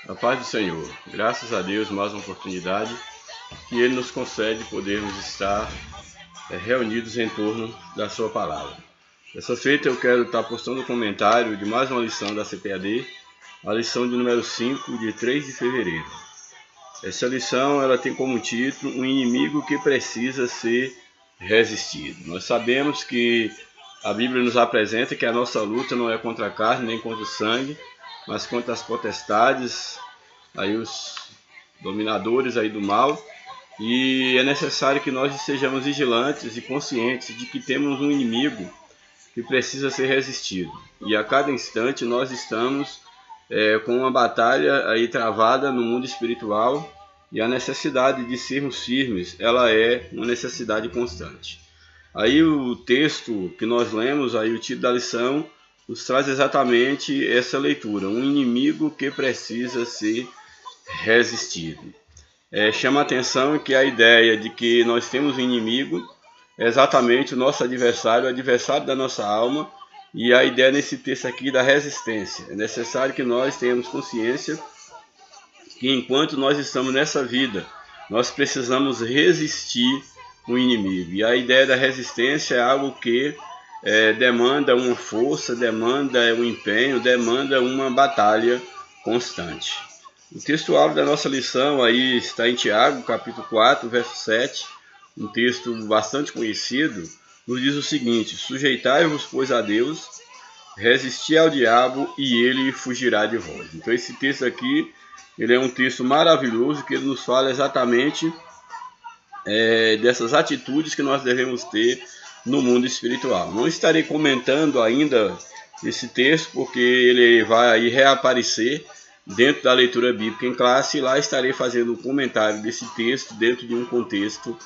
A paz do Senhor. Graças a Deus, mais uma oportunidade que Ele nos concede podermos estar reunidos em torno da sua palavra. Dessa feita eu quero estar postando um comentário de mais uma lição da CPAD, a lição de número 5, de 3 de fevereiro. Essa lição ela tem como título um inimigo que precisa ser resistido. Nós sabemos que a Bíblia nos apresenta que a nossa luta não é contra a carne nem contra o sangue, mas contra as potestades, aí os dominadores aí do mal, e é necessário que nós estejamos vigilantes e conscientes de que temos um inimigo que precisa ser resistido. E a cada instante nós estamos com uma batalha aí travada no mundo espiritual, e a necessidade de sermos firmes, ela é uma necessidade constante. Aí o texto que nós lemos, aí o título da lição, nos traz exatamente essa leitura, um inimigo que precisa ser resistido. Chama a atenção que a ideia de que nós temos um inimigo é exatamente o nosso adversário, o adversário da nossa alma, e a ideia nesse texto aqui da resistência. É necessário que nós tenhamos consciência que enquanto nós estamos nessa vida, nós precisamos resistir o inimigo. E a ideia da resistência é algo que demanda uma força, demanda um empenho, demanda uma batalha constante. O texto-alvo da nossa lição aí está em Tiago, capítulo 4, verso 7, um texto bastante conhecido, nos diz o seguinte: sujeitai-vos, pois, a Deus, resisti ao diabo e ele fugirá de vós. Então esse texto aqui, ele é um texto maravilhoso que ele nos fala exatamente dessas atitudes que nós devemos ter no mundo espiritual. Não estarei comentando ainda esse texto, porque ele vai aí reaparecer dentro da leitura bíblica em classe, e lá estarei fazendo um comentário desse texto dentro de um contexto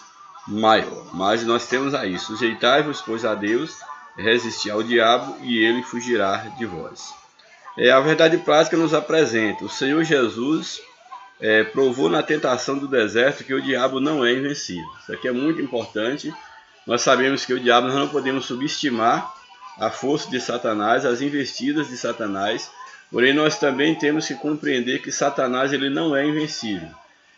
maior. Mas nós temos aí: sujeitai-vos, pois, a Deus, resistir ao diabo e ele fugirá de vós. A verdade prática nos apresenta: o Senhor Jesus provou na tentação do deserto que o diabo não é invencível. Isso aqui é muito importante. Nós sabemos que o diabo, nós não podemos subestimar a força de Satanás, as investidas de Satanás, porém nós também temos que compreender que Satanás ele não é invencível.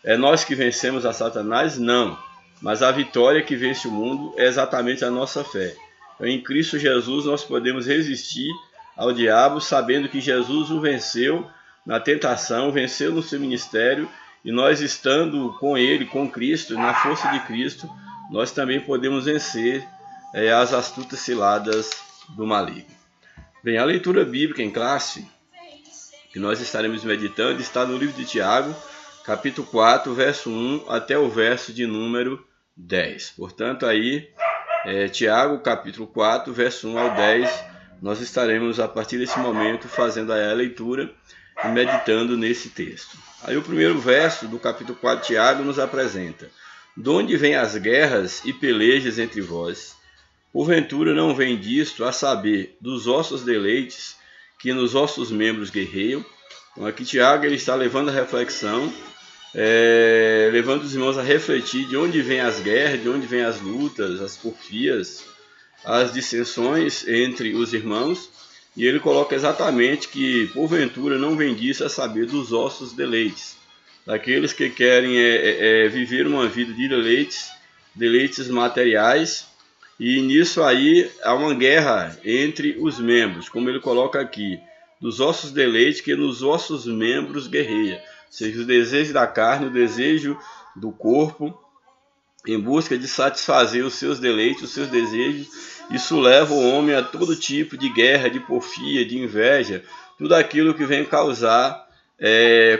É nós que vencemos a Satanás? Não. Mas a vitória que vence o mundo é exatamente a nossa fé. Então, em Cristo Jesus nós podemos resistir ao diabo, sabendo que Jesus o venceu na tentação, venceu no seu ministério, e nós estando com ele, com Cristo, na força de Cristo, nós também podemos vencer as astutas ciladas do maligno. Bem, a leitura bíblica em classe que nós estaremos meditando está no livro de Tiago, capítulo 4, verso 1 até o verso de número 10. Portanto, aí, Tiago, capítulo 4, verso 1 ao 10, nós estaremos, a partir desse momento, fazendo aí a leitura e meditando nesse texto. Aí o primeiro verso do capítulo 4 de Tiago nos apresenta: de onde vêm as guerras e pelejas entre vós? Porventura não vem disto, a saber, dos vossos deleites, que nos vossos membros guerreiam? Então aqui Tiago ele está levando a reflexão, levando os irmãos a refletir de onde vêm as guerras, de onde vêm as lutas, as porfias, as dissensões entre os irmãos, e ele coloca exatamente que porventura não vem disso, a saber, dos vossos deleites, daqueles que querem viver uma vida de deleites materiais, e nisso aí há uma guerra entre os membros, como ele coloca aqui: dos ossos deleites que nos ossos membros guerreia, ou seja, o desejo da carne, o desejo do corpo, em busca de satisfazer os seus deleites, os seus desejos. Isso leva o homem a todo tipo de guerra, de porfia, de inveja, tudo aquilo que vem causar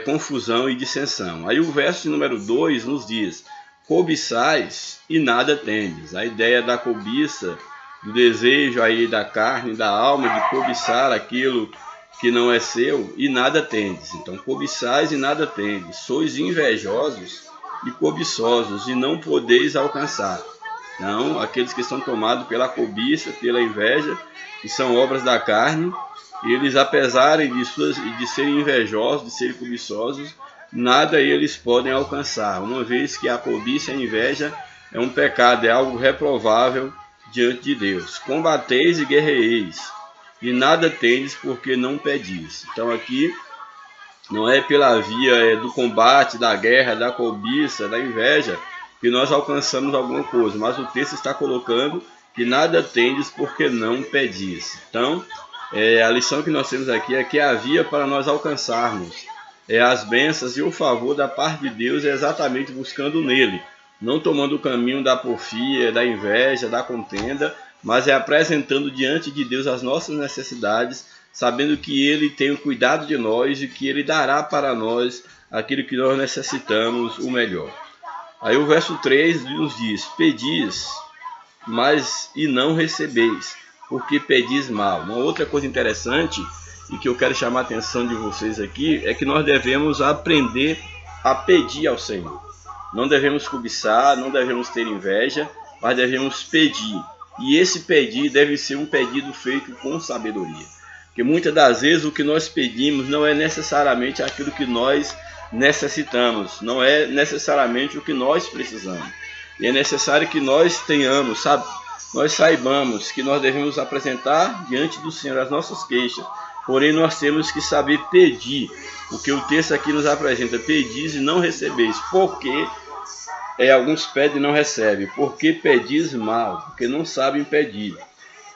confusão e dissensão. Aí o verso número 2 nos diz: cobiçais e nada tendes. A ideia da cobiça, do desejo aí da carne, da alma, de cobiçar aquilo que não é seu, e nada tendes. Então, cobiçais e nada tendes. Sois invejosos e cobiçosos, e não podeis alcançar. Então, aqueles que estão tomados pela cobiça, pela inveja, que são obras da carne, eles, apesar de serem invejosos, de serem cobiçosos, nada eles podem alcançar, uma vez que a cobiça e a inveja é um pecado, é algo reprovável diante de Deus. Combateis e guerreeis, e nada tendes porque não pedis. Então aqui Não é pela via do combate, da guerra, da cobiça, da inveja que nós alcançamos alguma coisa, mas o texto está colocando que nada tendes porque não pedis. Então, a lição que nós temos aqui é que a via para nós alcançarmos as bênçãos e o favor da parte de Deus é exatamente buscando nele, não tomando o caminho da porfia, da inveja, da contenda, mas é apresentando diante de Deus as nossas necessidades, sabendo que Ele tem o cuidado de nós e que Ele dará para nós aquilo que nós necessitamos, o melhor. Aí o verso 3 nos diz: pedis, mas e não recebeis, porque pedis mal. Uma outra coisa interessante e que eu quero chamar a atenção de vocês aqui é que nós devemos aprender a pedir ao Senhor. Não devemos cobiçar, não devemos ter inveja, mas devemos pedir. E esse pedir deve ser um pedido feito com sabedoria. Porque muitas das vezes o que nós pedimos não é necessariamente aquilo que nós necessitamos, não é necessariamente o que nós precisamos. E é necessário que nós tenhamos, nós saibamos que nós devemos apresentar diante do Senhor as nossas queixas. Porém, nós temos que saber pedir, porque o texto aqui nos apresenta: pedis e não recebeis, porque alguns pedem e não recebem, porque pedis mal, porque não sabem pedir.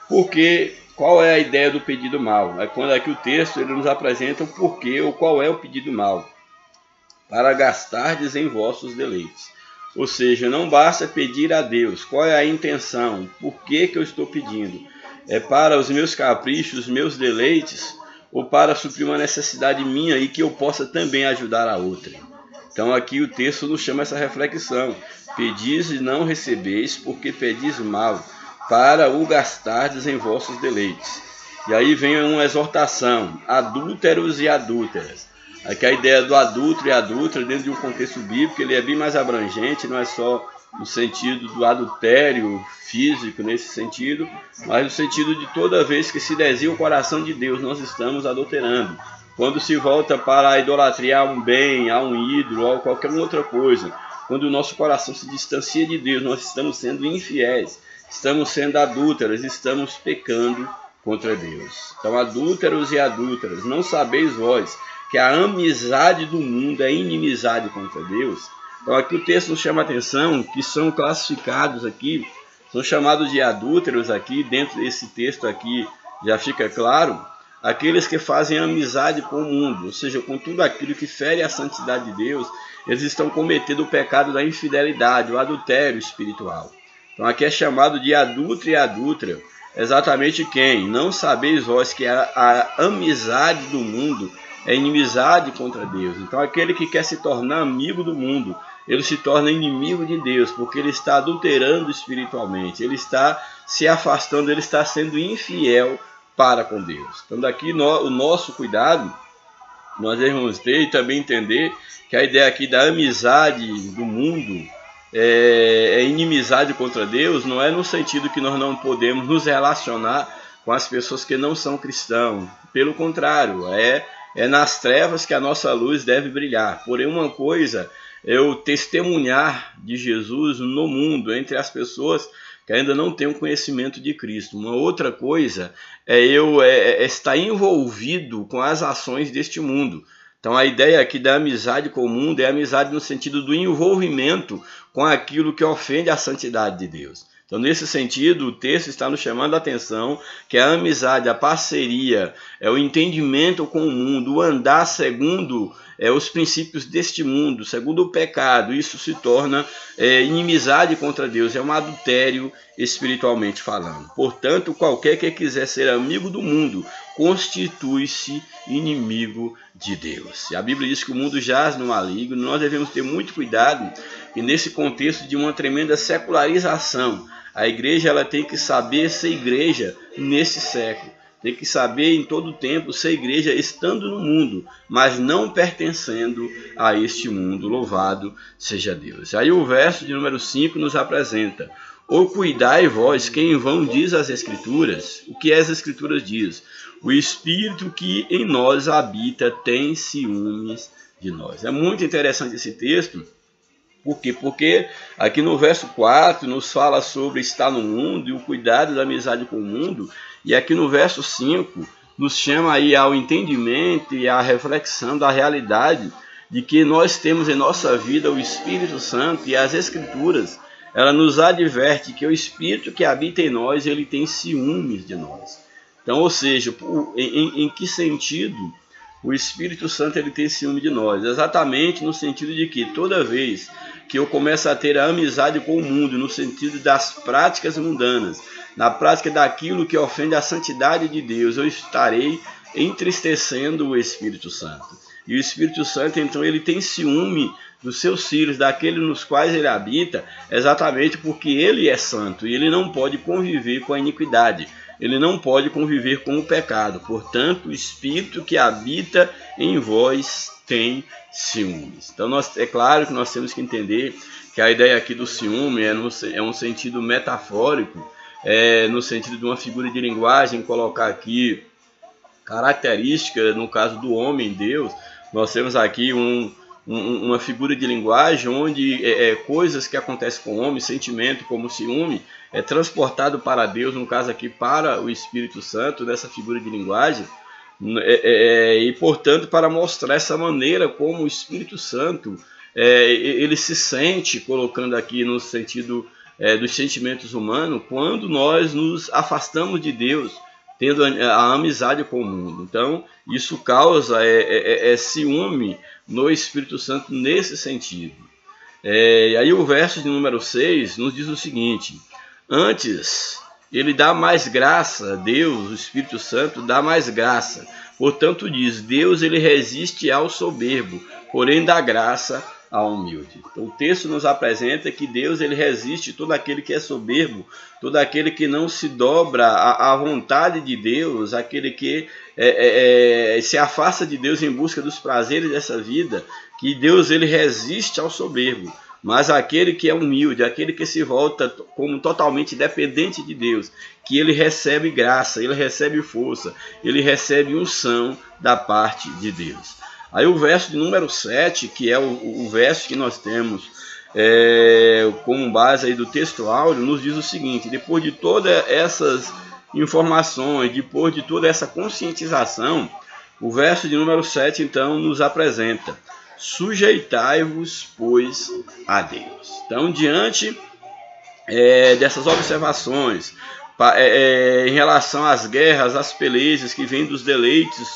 Porque qual é a ideia do pedido mal? É quando aqui o texto ele nos apresenta o porquê ou qual é o pedido mal. Para gastardes em vossos deleites. Ou seja, não basta pedir a Deus. Qual é a intenção? Por que eu estou pedindo? É para os meus caprichos, os meus deleites, ou para suprir uma necessidade minha e que eu possa também ajudar a outra? Então aqui o texto nos chama essa reflexão: pedis e não recebeis, porque pedis mal, para o gastardes em vossos deleites. E aí vem uma exortação: adúlteros e adúlteras. Aqui a ideia do adúltero e adúltera, dentro de um contexto bíblico, ele é bem mais abrangente, não é só no sentido do adultério físico, nesse sentido, mas no sentido de toda vez que se desvia o coração de Deus, nós estamos adulterando. Quando se volta para a idolatria a um bem, a um ídolo, ou qualquer outra coisa, quando o nosso coração se distancia de Deus, nós estamos sendo infiéis, estamos sendo adúlteros, estamos pecando contra Deus. Então, adúlteros e adúlteras, não sabeis vós que a amizade do mundo é inimizade contra Deus? Então aqui o texto nos chama a atenção que são classificados aqui, são chamados de adúlteros aqui, dentro desse texto aqui já fica claro, aqueles que fazem amizade com o mundo, ou seja, com tudo aquilo que fere a santidade de Deus, eles estão cometendo o pecado da infidelidade, o adultério espiritual. Então aqui é chamado de adúltero e adúltera, exatamente quem? Não sabeis vós que a amizade do mundo é inimizade contra Deus. Então aquele que quer se tornar amigo do mundo, ele se torna inimigo de Deus, porque ele está adulterando espiritualmente, ele está se afastando, ele está sendo infiel para com Deus. Então daqui o nosso cuidado, nós devemos ter e também entender que a ideia aqui da amizade do mundo é inimizade contra Deus, não é no sentido que nós não podemos nos relacionar com as pessoas que não são cristãos. Pelo contrário, é nas trevas que a nossa luz deve brilhar. Porém, uma coisa é eu testemunhar de Jesus no mundo, entre as pessoas que ainda não têm o conhecimento de Cristo. Uma outra coisa é eu estar envolvido com as ações deste mundo. Então a ideia aqui da amizade com o mundo é amizade no sentido do envolvimento com aquilo que ofende a santidade de Deus. Então, nesse sentido, o texto está nos chamando a atenção que a amizade, a parceria, o entendimento com o mundo, o andar segundo os princípios deste mundo, segundo o pecado, isso se torna inimizade contra Deus, é um adultério espiritualmente falando. Portanto, qualquer que quiser ser amigo do mundo, constitui-se inimigo de Deus. E a Bíblia diz que o mundo jaz no maligno, nós devemos ter muito cuidado, e nesse contexto de uma tremenda secularização, a igreja ela tem que saber ser igreja nesse século. Tem que saber em todo tempo ser igreja estando no mundo, mas não pertencendo a este mundo. Louvado seja Deus. Aí o verso de número 5 nos apresenta: ou cuidai vós, que em vão diz as Escrituras. O que as Escrituras diz? O Espírito que em nós habita tem ciúmes de nós. É muito interessante esse texto. Por quê? Porque aqui no verso 4 nos fala sobre estar no mundo e o cuidado da amizade com o mundo. E aqui no verso 5 nos chama aí ao entendimento e à reflexão da realidade de que nós temos em nossa vida o Espírito Santo, e as Escrituras, ela nos adverte que o Espírito que habita em nós, ele tem ciúmes de nós. Então, ou seja, em que sentido o Espírito Santo ele tem ciúme de nós? Exatamente no sentido de que toda vez que eu começo a ter a amizade com o mundo, no sentido das práticas mundanas, na prática daquilo que ofende a santidade de Deus, eu estarei entristecendo o Espírito Santo. E o Espírito Santo, então, ele tem ciúme dos seus filhos, daqueles nos quais ele habita, exatamente porque ele é santo e ele não pode conviver com a iniquidade, ele não pode conviver com o pecado. Portanto, o Espírito que habita em vós tem ciúmes. Então, é claro que nós temos que entender que a ideia aqui do ciúme é um sentido metafórico, no sentido de uma figura de linguagem, colocar aqui característica, no caso do homem, Deus. Nós temos aqui uma figura de linguagem onde coisas que acontecem com o homem, sentimento como ciúme, é transportado para Deus, no caso aqui para o Espírito Santo, nessa figura de linguagem, e portanto para mostrar essa maneira como o Espírito Santo ele se sente, colocando aqui no sentido dos sentimentos humanos, quando nós nos afastamos de Deus, tendo a amizade com o mundo. Então, isso causa ciúme no Espírito Santo nesse sentido. Aí o verso de número 6 nos diz o seguinte: antes, ele dá mais graça, Deus, o Espírito Santo, dá mais graça. Portanto, diz, Deus ele resiste ao soberbo, porém dá graça ao humilde. Então, o texto nos apresenta que Deus ele resiste todo aquele que é soberbo, todo aquele que não se dobra à vontade de Deus, aquele que se afasta de Deus em busca dos prazeres dessa vida, que Deus ele resiste ao soberbo. Mas aquele que é humilde, aquele que se volta como totalmente dependente de Deus, que ele recebe graça, ele recebe força, ele recebe unção da parte de Deus. Aí o verso de número 7, que é o verso que nós temos como base aí do texto áureo, nos diz o seguinte: depois de todas essas informações, depois de toda essa conscientização, o verso de número 7 então nos apresenta: sujeitai-vos, pois, a Deus. Então, diante dessas observações, em relação às guerras, às pelejas que vêm dos deleites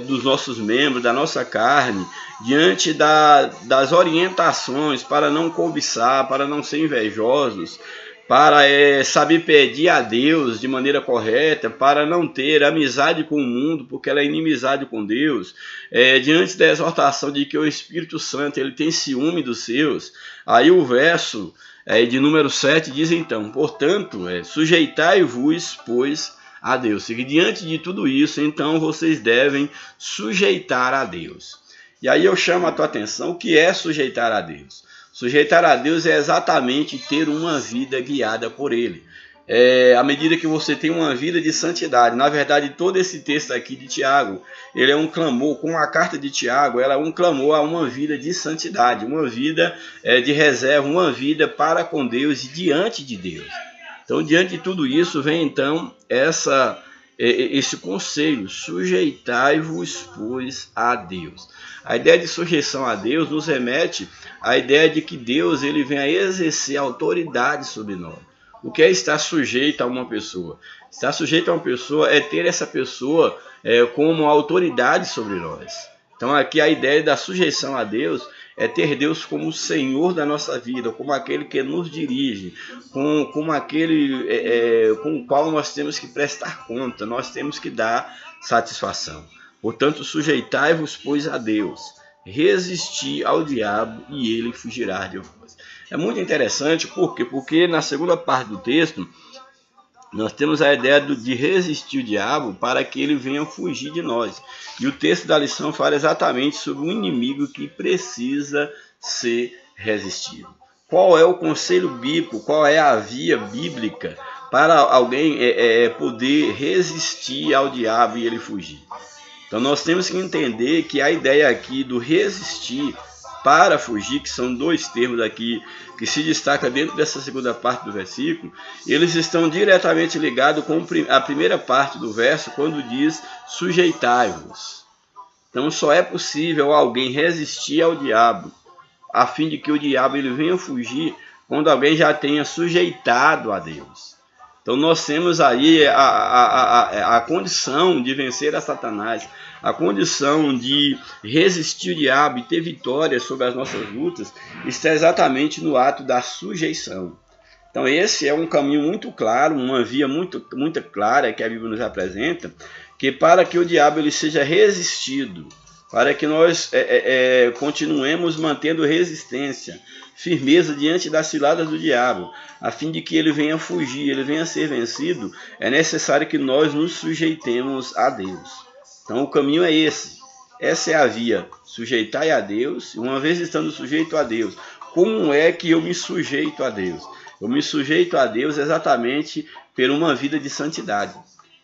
dos nossos membros, da nossa carne, diante das orientações para não cobiçar, para não ser invejosos, para saber pedir a Deus de maneira correta, para não ter amizade com o mundo, porque ela é inimizade com Deus, diante da exortação de que o Espírito Santo ele tem ciúme dos seus, aí o verso de número 7 diz então: portanto, sujeitai-vos, pois, a Deus. E diante de tudo isso, então, vocês devem sujeitar a Deus. E aí eu chamo a tua atenção: o que é sujeitar a Deus? Sujeitar a Deus é exatamente ter uma vida guiada por Ele. À medida que você tem uma vida de santidade, na verdade todo esse texto aqui de Tiago, ele é um clamor, com a carta de Tiago, ela é um clamor a uma vida de santidade, uma vida de reserva, uma vida para com Deus e diante de Deus. Então, diante de tudo isso, vem então esse conselho: sujeitai-vos, pois, a Deus. A ideia de sujeição a Deus nos remete à ideia de que Deus ele vem a exercer autoridade sobre nós. O que é estar sujeito a uma pessoa? Estar sujeito a uma pessoa é ter essa pessoa como autoridade sobre nós. Então, aqui a ideia da sujeição a Deus é ter Deus como o Senhor da nossa vida, como aquele que nos dirige, como aquele com o qual nós temos que prestar conta, nós temos que dar satisfação. Portanto, sujeitai-vos, pois, a Deus, resisti ao diabo e ele fugirá de vós. É muito interessante, por quê? Porque na segunda parte do texto, nós temos a ideia de resistir o diabo para que ele venha fugir de nós. E o texto da lição fala exatamente sobre um inimigo que precisa ser resistido. Qual é o conselho bíblico, qual é a via bíblica para alguém poder resistir ao diabo e ele fugir? Então nós temos que entender que a ideia aqui do resistir para fugir, que são dois termos aqui que se destacam dentro dessa segunda parte do versículo, eles estão diretamente ligados com a primeira parte do verso, quando diz sujeitai-vos. Então só é possível alguém resistir ao diabo, a fim de que o diabo ele venha fugir, quando alguém já tenha sujeitado a Deus. Então nós temos aí a condição de vencer a Satanás, a condição de resistir o diabo e ter vitória sobre as nossas lutas, está exatamente no ato da sujeição. Então esse é um caminho muito claro, uma via muito clara que a Bíblia nos apresenta, que para que o diabo ele seja resistido, para que nós continuemos mantendo resistência, firmeza diante das ciladas do diabo, a fim de que ele venha fugir, ele venha ser vencido, é necessário que nós nos sujeitemos a Deus. Então o caminho é esse. Essa é a via. Sujeitai a Deus. E uma vez estando sujeito a Deus, como é que eu me sujeito a Deus? Eu me sujeito a Deus exatamente por uma vida de santidade.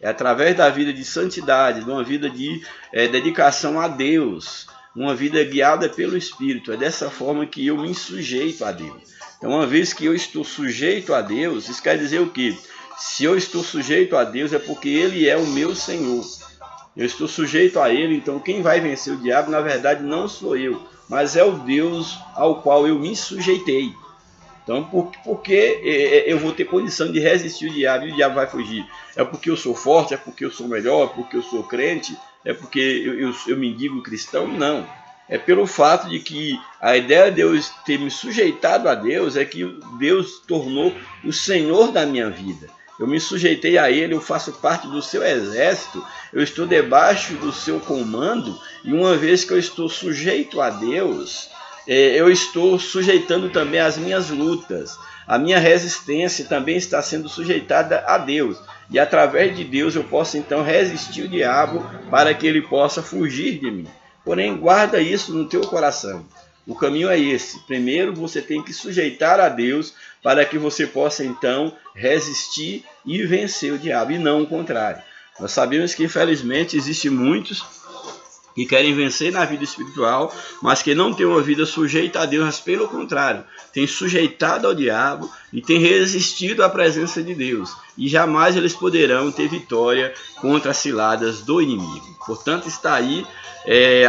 É através da vida de santidade, de uma vida de dedicação a Deus, uma vida guiada pelo Espírito. É dessa forma que eu me sujeito a Deus. Então, uma vez que eu estou sujeito a Deus, isso quer dizer o quê? Se eu estou sujeito a Deus é porque Ele é o meu Senhor. Eu estou sujeito a Ele, então quem vai vencer o diabo, na verdade, não sou eu, mas é o Deus ao qual eu me sujeitei. Então, porque eu vou ter condição de resistir o diabo e o diabo vai fugir? É porque eu sou forte? É porque eu sou melhor? É porque eu sou crente? É porque eu me digo cristão? Não. É pelo fato de que a ideia de eu ter me sujeitado a Deus é que Deus tornou o Senhor da minha vida. Eu me sujeitei a Ele, eu faço parte do seu exército, eu estou debaixo do seu comando, e uma vez que eu estou sujeito a Deus, eu estou sujeitando também as minhas lutas. A minha resistência também está sendo sujeitada a Deus. E através de Deus eu posso então resistir o diabo para que ele possa fugir de mim. Porém, guarda isso no teu coração. O caminho é esse. Primeiro você tem que sujeitar a Deus para que você possa então resistir e vencer o diabo, e não o contrário. Nós sabemos que infelizmente existem muitos que querem vencer na vida espiritual, mas que não têm uma vida sujeita a Deus, mas pelo contrário, têm sujeitado ao diabo e têm resistido à presença de Deus. E jamais eles poderão ter vitória contra as ciladas do inimigo. Portanto, está aí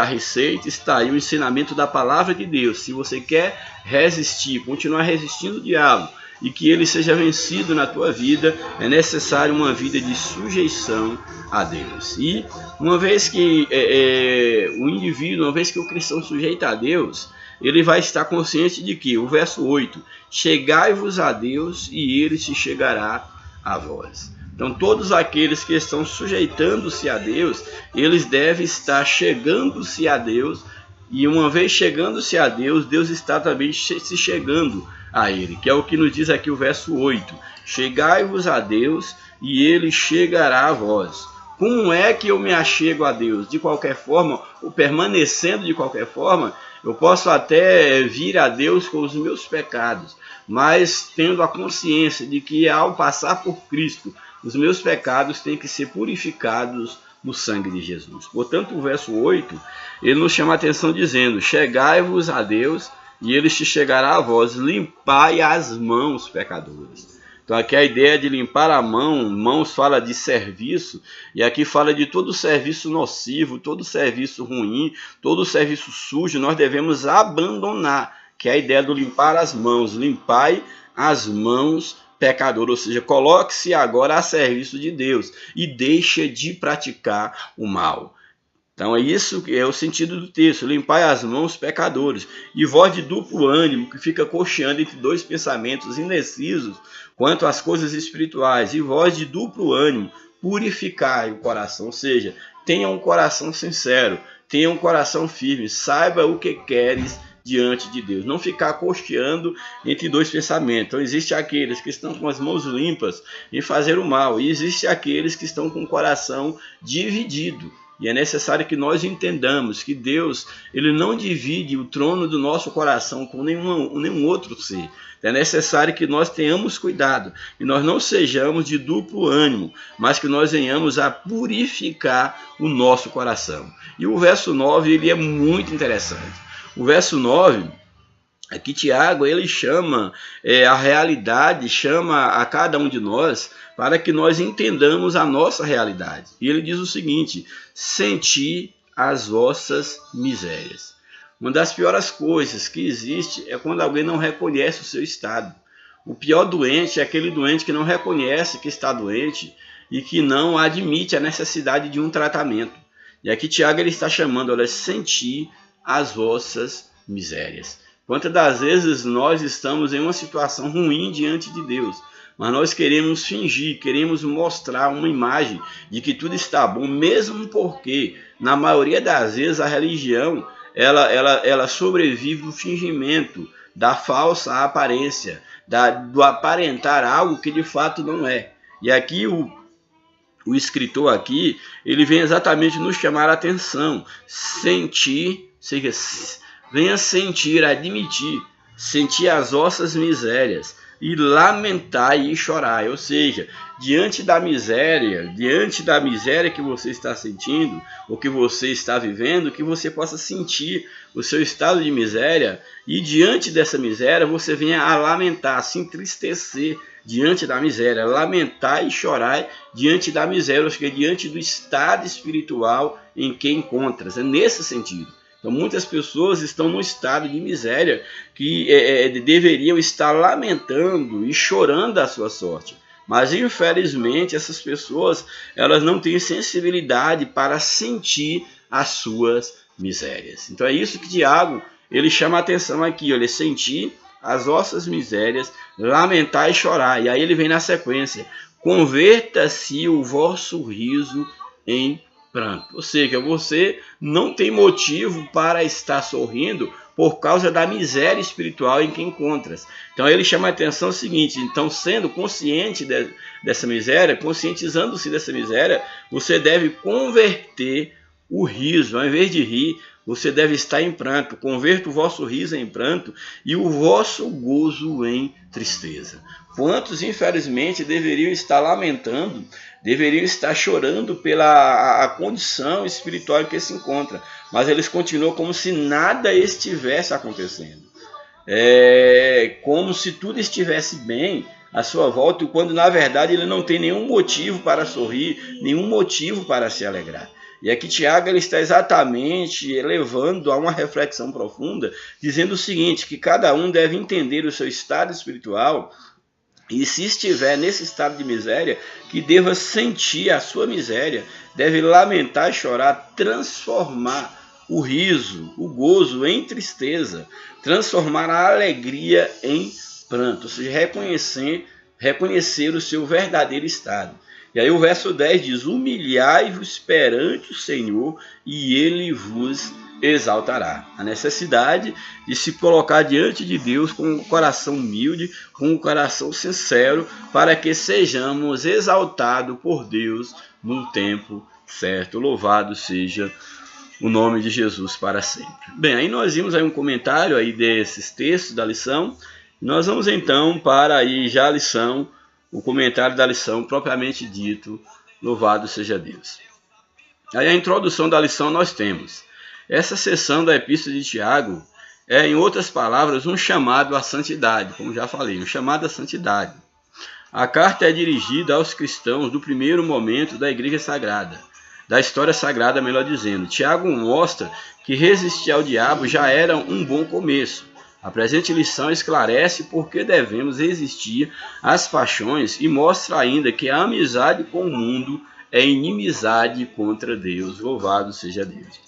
a receita, está aí o ensinamento da palavra de Deus. Se você quer resistir, continuar resistindo o diabo, e que ele seja vencido na tua vida, é necessário uma vida de sujeição a Deus. E uma vez que o indivíduo, uma vez que o cristão sujeita a Deus, ele vai estar consciente de que, o verso 8, chegai-vos a Deus e ele se chegará a vós. Então todos aqueles que estão sujeitando-se a Deus, eles devem estar chegando-se a Deus, e uma vez chegando-se a Deus, Deus está também se chegando a Ele, que é o que nos diz aqui o verso 8. Chegai-vos a Deus e Ele chegará a vós. Como é que eu me achego a Deus? De qualquer forma, ou permanecendo de qualquer forma, eu posso até vir a Deus com os meus pecados, mas tendo a consciência de que ao passar por Cristo, os meus pecados têm que ser purificados no sangue de Jesus. Portanto, o verso 8, ele nos chama a atenção dizendo: chegai-vos a Deus e ele se chegará a vós, limpai as mãos, pecadores. Então aqui a ideia de limpar a mão, mãos fala de serviço, e aqui fala de todo serviço nocivo, todo serviço ruim, todo serviço sujo, nós devemos abandonar, que é a ideia do limpar as mãos. Limpai as mãos, pecador, ou seja, coloque-se agora a serviço de Deus e deixe de praticar o mal. Então é isso que é o sentido do texto: limpai as mãos, pecadores, e vós de duplo ânimo, que fica cocheando entre dois pensamentos indecisos quanto às coisas espirituais, e vós de duplo ânimo, purificai o coração, ou seja, tenha um coração sincero, tenha um coração firme, saiba o que queres diante de Deus, não ficar cocheando entre dois pensamentos. Então existem aqueles que estão com as mãos limpas em fazer o mal, e existem aqueles que estão com o coração dividido. E é necessário que nós entendamos que Deus, ele não divide o trono do nosso coração com nenhum outro ser. É necessário que nós tenhamos cuidado, que nós não sejamos de duplo ânimo, mas que nós venhamos a purificar o nosso coração. E o verso 9, ele é muito interessante. O verso 9, aqui Tiago, ele chama a realidade, chama a cada um de nós para que nós entendamos a nossa realidade. E ele diz o seguinte: senti as vossas misérias. Uma das piores coisas que existe é quando alguém não reconhece o seu estado. O pior doente é aquele doente que não reconhece que está doente e que não admite a necessidade de um tratamento. E aqui Tiago ele está chamando, olha, sentir as vossas misérias. Quantas das vezes nós estamos em uma situação ruim diante de Deus, mas nós queremos fingir, queremos mostrar uma imagem de que tudo está bom, mesmo porque, na maioria das vezes, a religião ela sobrevive do fingimento, da falsa aparência, do aparentar algo que de fato não é. E aqui o escritor aqui, ele vem exatamente nos chamar a atenção, sentir, venha sentir, admitir, sentir as vossas misérias e lamentar e chorar, ou seja, diante da miséria que você está sentindo, ou que você está vivendo, que você possa sentir o seu estado de miséria e diante dessa miséria você venha a lamentar, se entristecer diante da miséria, lamentar e chorar diante da miséria, ou seja, diante do estado espiritual em que encontras, é nesse sentido. Então muitas pessoas estão num estado de miséria que deveriam estar lamentando e chorando a sua sorte. Mas infelizmente essas pessoas elas não têm sensibilidade para sentir as suas misérias. Então é isso que Tiago ele chama a atenção aqui, olha, sentir as vossas misérias, lamentar e chorar. E aí ele vem na sequência: converta-se o vosso riso em pranto. Ou seja, você não tem motivo para estar sorrindo por causa da miséria espiritual em que encontras. Então ele chama a atenção o seguinte: então, sendo consciente dessa miséria, conscientizando-se dessa miséria, você deve converter o riso. Ao invés de rir, você deve estar em pranto. Converta o vosso riso em pranto e o vosso gozo em tristeza. Quantos, infelizmente, deveriam estar lamentando, deveriam estar chorando pela a condição espiritual em que se encontra, mas eles continuam como se nada estivesse acontecendo. Como se tudo estivesse bem à sua volta, quando na verdade ele não tem nenhum motivo para sorrir, nenhum motivo para se alegrar. E aqui Tiago ele está exatamente elevando a uma reflexão profunda, dizendo o seguinte, que cada um deve entender o seu estado espiritual e, se estiver nesse estado de miséria, que deva sentir a sua miséria, deve lamentar e chorar, transformar o riso, o gozo em tristeza, transformar a alegria em pranto, ou seja, reconhecer o seu verdadeiro estado. E aí o verso 10 diz: humilhai-vos perante o Senhor e Ele vos exaltará. A necessidade de se colocar diante de Deus com um coração humilde, com um coração sincero, para que sejamos exaltados por Deus no tempo certo. Louvado seja o nome de Jesus para sempre. Bem, aí nós vimos aí um comentário aí desses textos da lição. Nós vamos então para aí já a lição, o comentário da lição propriamente dito. Louvado seja Deus. Aí a introdução da lição nós temos: essa seção da Epístola de Tiago é, em outras palavras, um chamado à santidade, como já falei, um chamado à santidade. A carta é dirigida aos cristãos do primeiro momento da Igreja Sagrada, da história sagrada, melhor dizendo. Tiago mostra que resistir ao diabo já era um bom começo. A presente lição esclarece por que devemos resistir às paixões e mostra ainda que a amizade com o mundo é inimizade contra Deus. Louvado seja Deus.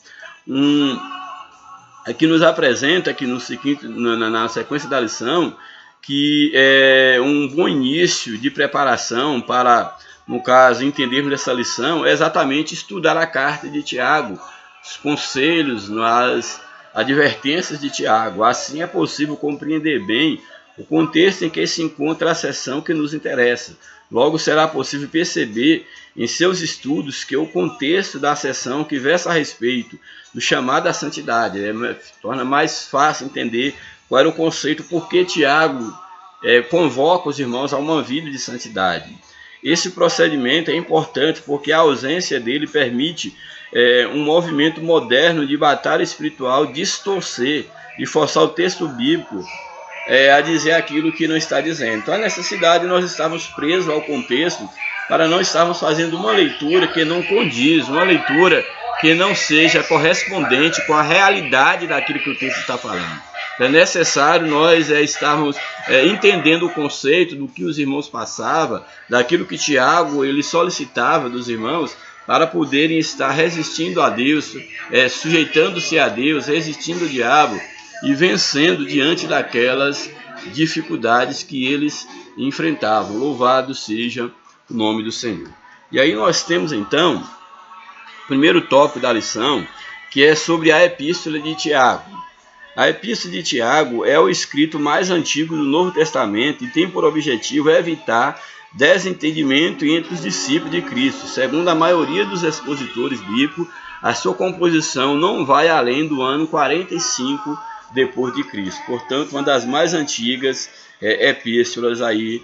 Aqui nos apresenta, aqui na sequência da lição, que é um bom início de preparação para, no caso, entendermos dessa lição, é exatamente estudar a carta de Tiago, os conselhos, as advertências de Tiago. Assim é possível compreender bem o contexto em que se encontra a seção que nos interessa. Logo será possível perceber em seus estudos que o contexto da seção que versa a respeito do chamado à santidade torna mais fácil entender qual era o conceito, por que Tiago convoca os irmãos a uma vida de santidade. Esse procedimento é importante porque a ausência dele permite um movimento moderno de batalha espiritual distorcer e forçar o texto bíblico a dizer aquilo que não está dizendo. Então, a necessidade de nós estarmos presos ao contexto para não estarmos fazendo uma leitura que não condiz, uma leitura que não seja correspondente com a realidade daquilo que o texto está falando. É necessário nós estarmos entendendo o conceito do que os irmãos passavam, daquilo que Tiago ele solicitava dos irmãos, para poderem estar resistindo a Deus, sujeitando-se a Deus, resistindo ao diabo e vencendo diante daquelas dificuldades que eles enfrentavam. Louvado seja o nome do Senhor. E aí nós temos então o primeiro tópico da lição, que é sobre a Epístola de Tiago. A Epístola de Tiago é o escrito mais antigo do Novo Testamento e tem por objetivo evitar desentendimento entre os discípulos de Cristo. Segundo a maioria dos expositores bíblicos, a sua composição não vai além do ano 45 depois de Cristo. Portanto, uma das mais antigas epístolas aí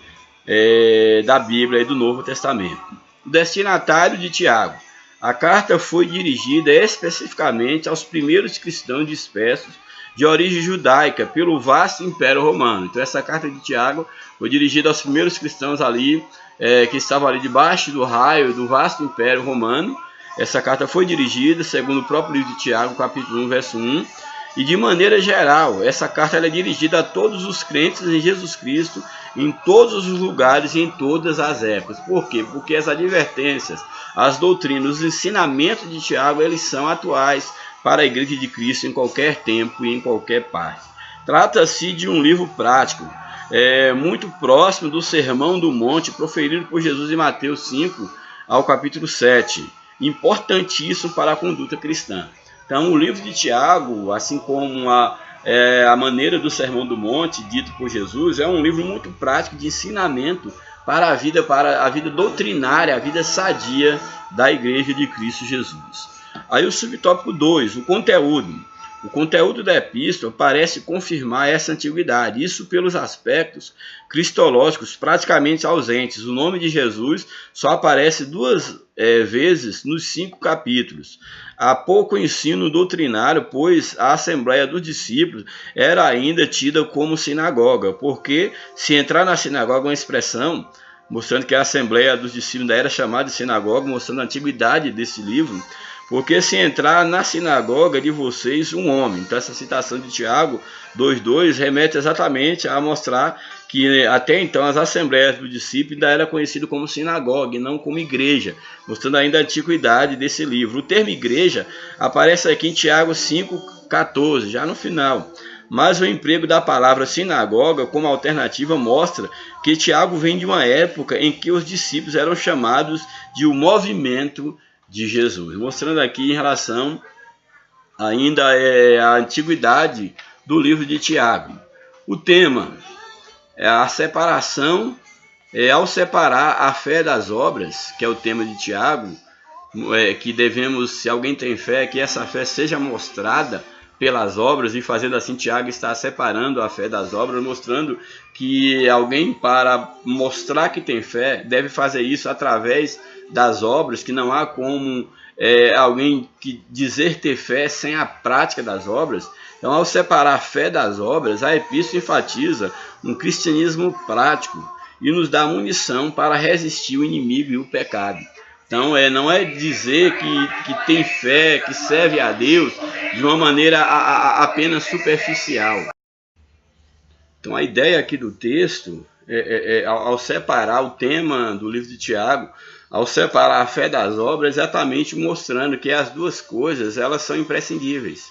da Bíblia e do Novo Testamento. O destinatário de Tiago. A carta foi dirigida especificamente aos primeiros cristãos dispersos de origem judaica pelo vasto Império Romano. Então essa carta de Tiago foi dirigida aos primeiros cristãos ali, que estavam ali debaixo do raio do vasto Império Romano. Essa carta foi dirigida, segundo o próprio livro de Tiago, capítulo 1, verso 1. E de maneira geral, essa carta é dirigida a todos os crentes em Jesus Cristo, em todos os lugares e em todas as épocas. Por quê? Porque as advertências, as doutrinas, os ensinamentos de Tiago, eles são atuais para a Igreja de Cristo em qualquer tempo e em qualquer parte. Trata-se de um livro prático, muito próximo do Sermão do Monte, proferido por Jesus em Mateus 5 ao capítulo 7. Importantíssimo para a conduta cristã. Então, o livro de Tiago, assim como a maneira do Sermão do Monte, dito por Jesus, é um livro muito prático de ensinamento para a vida doutrinária, a vida sadia da Igreja de Cristo Jesus. Aí o subtópico 2, o conteúdo. O conteúdo da epístola parece confirmar essa antiguidade, isso pelos aspectos cristológicos praticamente ausentes. O nome de Jesus só aparece 2 vezes nos 5 capítulos. Há pouco ensino doutrinário, pois a Assembleia dos Discípulos era ainda tida como sinagoga, porque se entrar na sinagoga é uma expressão mostrando que a Assembleia dos Discípulos ainda era chamada de sinagoga, mostrando a antiguidade desse livro. Porque se entrar na sinagoga de vocês um homem. Então essa citação de Tiago 2,2 remete exatamente a mostrar que até então as assembleias dos discípulos ainda era conhecido como sinagoga e não como igreja, mostrando ainda a antiguidade desse livro. O termo igreja aparece aqui em Tiago 5,14, já no final. Mas o emprego da palavra sinagoga como alternativa mostra que Tiago vem de uma época em que os discípulos eram chamados de o movimento de Jesus, mostrando aqui em relação ainda a antiguidade do livro de Tiago. O tema é a separação, ao separar a fé das obras, que é o tema de Tiago, que devemos, se alguém tem fé, que essa fé seja mostrada pelas obras, e fazendo assim Tiago está separando a fé das obras, mostrando que alguém, para mostrar que tem fé, deve fazer isso através das obras, que não há como alguém que dizer ter fé sem a prática das obras. Então, ao separar a fé das obras, a epístola enfatiza um cristianismo prático e nos dá munição para resistir o inimigo e o pecado. Então, não é dizer que tem fé, que serve a Deus de uma maneira apenas superficial. Então, a ideia aqui do texto, ao separar o tema do livro de Tiago, ao separar a fé das obras, exatamente mostrando que as duas coisas elas são imprescindíveis.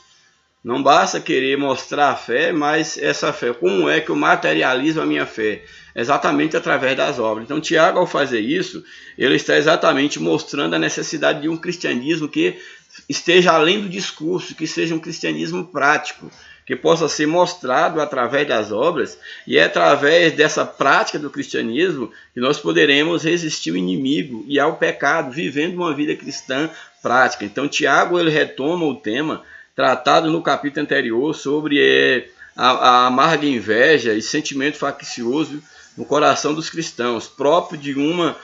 Não basta querer mostrar a fé, mas essa fé, como é que eu materializo a minha fé? Exatamente através das obras. Então, Tiago, ao fazer isso, ele está exatamente mostrando a necessidade de um cristianismo que esteja além do discurso, que seja um cristianismo prático, que possa ser mostrado através das obras, e é através dessa prática do cristianismo que nós poderemos resistir ao inimigo e ao pecado, vivendo uma vida cristã prática. Então, Tiago ele retoma o tema tratado no capítulo anterior sobre a amarga inveja e sentimento faccioso no coração dos cristãos, próprio de uma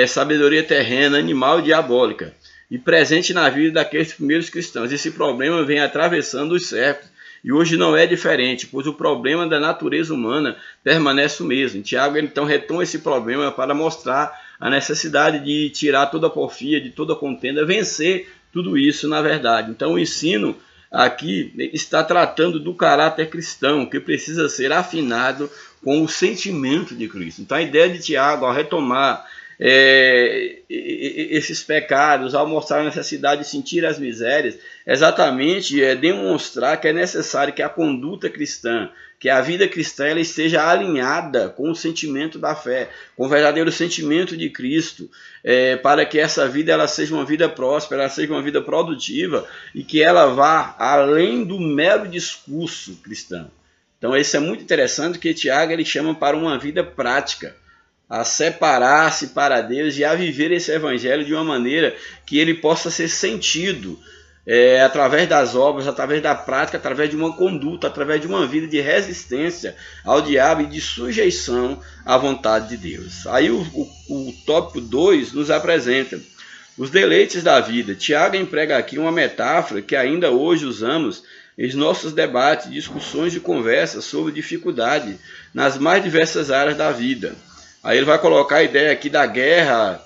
sabedoria terrena, animal e diabólica. e presente na vida daqueles primeiros cristãos. Esse problema vem atravessando os séculos e hoje não é diferente, pois o problema da natureza humana permanece o mesmo. Tiago então retoma esse problema para mostrar a necessidade de tirar toda a porfia, de toda a contenda, vencer tudo isso na verdade. Então o ensino aqui está tratando do caráter cristão, que precisa ser afinado com o sentimento de Cristo. Então a ideia de Tiago, ao retomar esses pecados, ao mostrar a necessidade de sentir as misérias, exatamente demonstrar que é necessário que a conduta cristã, que a vida cristã ela esteja alinhada com o sentimento da fé, com o verdadeiro sentimento de Cristo, para que essa vida ela seja uma vida próspera, ela seja uma vida produtiva e que ela vá além do mero discurso cristão. Então isso é muito interessante, que Tiago ele chama para uma vida prática, a separar-se para Deus e a viver esse evangelho de uma maneira que ele possa ser sentido através das obras, através da prática, através de uma conduta, através de uma vida de resistência ao diabo e de sujeição à vontade de Deus. Aí o tópico 2 nos apresenta os deleites da vida. Tiago emprega aqui uma metáfora que ainda hoje usamos em nossos debates, discussões e conversas sobre dificuldade nas mais diversas áreas da vida. Aí ele vai colocar a ideia aqui da guerra,